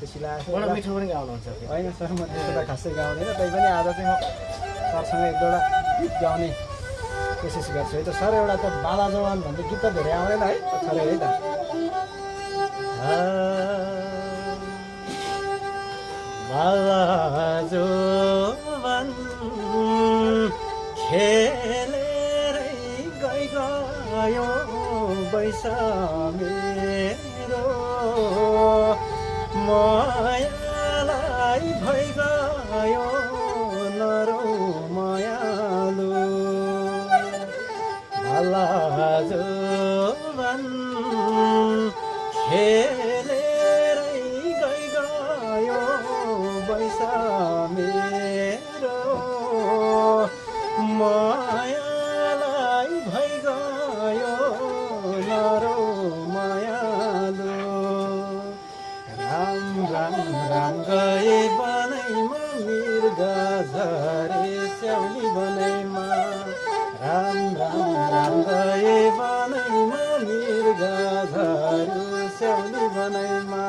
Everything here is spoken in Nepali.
खुसी लागेको बडा छ। मिठो पनि गाउनुहुन्छ फेरि। होइन सर म त्यस्तो त खासै गाउँदैन, तैपनि आज चाहिँ म सरसँग एक दुईवटा गीत गाउने कोसिस गर्छु है त। सर एउटा त बाला जवान भन्ने गीत त धेरै आउँदैन है, थोरै है त। बाला जवान खेलेरै गयो बैसा मेरो, मायालाई भइगयो नरौ मायालु। बाला जवान खेलेरै गयो बैसा मेरो, मायालाई भइगयो नरौ मायालु। राम राम राम गए बनैमा मृगा झरे स्याउली बनैमा, राम राम राम गए बनैमा मृगा झर्यो स्याउली बनैमा।